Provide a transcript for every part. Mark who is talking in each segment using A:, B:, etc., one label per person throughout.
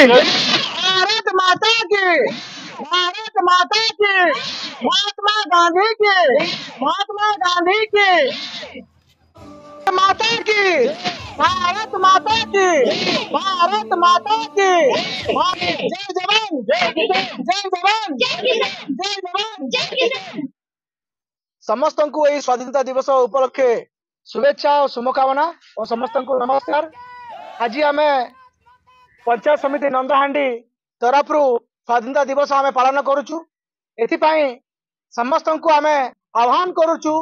A: भारत माता की, भारत माता की, महात्मा गांधी की, महात्मा गांधी की, माता की, भारत माता की, भारत माता की, जय जवान, जय जवान, जय जवान। समस्त को यही स्वाधीनता दिवस उपलक्षे शुभेच्छा और शुभकामना और समस्त को नमस्कार। आज आम पंचायत समिति नंदाहांडी तरफ स्वाधीनता दिवस आम पालन करुचु। एथिपाई समस्त को आम आह्वान करुचु,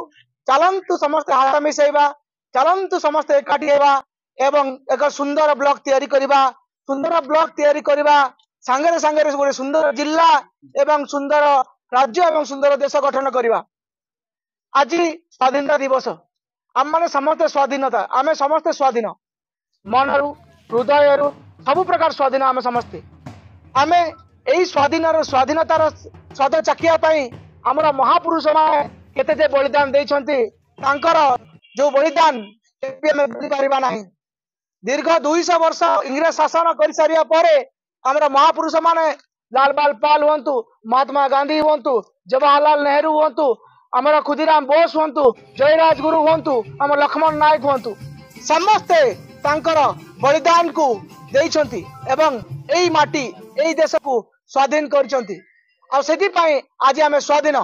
A: चलंतु समस्त हाथ मिसेबा, चलंतु समस्त एकाठी हेबा एवं एक सुंदर ब्लॉक तैयारी करबा, सुंदर ब्लॉक तैयारी करबा सांगरे सांगरे गोटे सुंदर जिला एवं सुंदर राज्य एवं सुंदर देश गठन करबा। आज स्वाधीनता दिवस आम मैंने समस्त स्वाधीनता, आम समस्त स्वाधीन मनरु हृदय सब प्रकार स्वाधीन। आम समस्ते आम यही स्वाधीनतार स्वाद चाखिया आमर महापुरुष केते बलिदान देइछंती, तांकर जो बलिदान भूली पारिबा नाही। दीर्घ 200 वर्ष इंग्रेज शासन कर सारिया परे आमर महापुरुष माने लाल बाल पाल हुंतु, महात्मा गांधी हुंतु, जवाहरलाल नेहरू हुंतु, आमर खुदीराम बोस हुंतु, जयराज गुरु हुंतु, आम लक्ष्मण नायक हुंतु, समस्ते तांकर बलिदान को देइछंती एवं एई माटी एई देश को स्वाधीन करिसंती। आ सेति पई आज आमे स्वाधीन।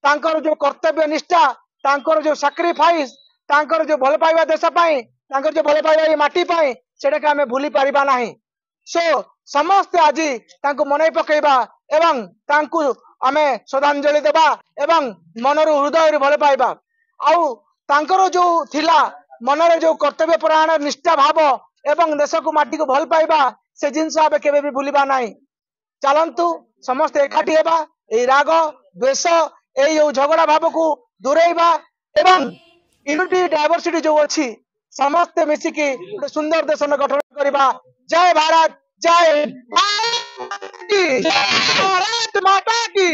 A: तांकर जो कर्तव्य निष्ठा, तांकर जो सैक्रिफाइस, तांकर जो भल पाइबा देश पई, तांकर जो भल पाइबा एई माटी पई, सेटा के आमे भूली पारिबा नाही। सो समस्त आज तांको मनै पकेबा एवं तांको आमे श्रद्धांजलि देबा एवं मनरु हृदय भल पाइबा। आउ तांकर जो थिला मनरे जो कर्तव्य परायण निष्ठा भाव एवं देश को माटी को भल पाइबा, से जिनस आबे केबे भी भूलिबा नाही। चलंतु समस्त एकाठी हेबा, ए राग द्वेष ए झगड़ा भाव को दूरेबा एवं यूनिटी डायवर्सिटी जो अच्छी समस्त मिसिकी सुंदर देश गठन करबा। जय भारत, जय भारत माता की।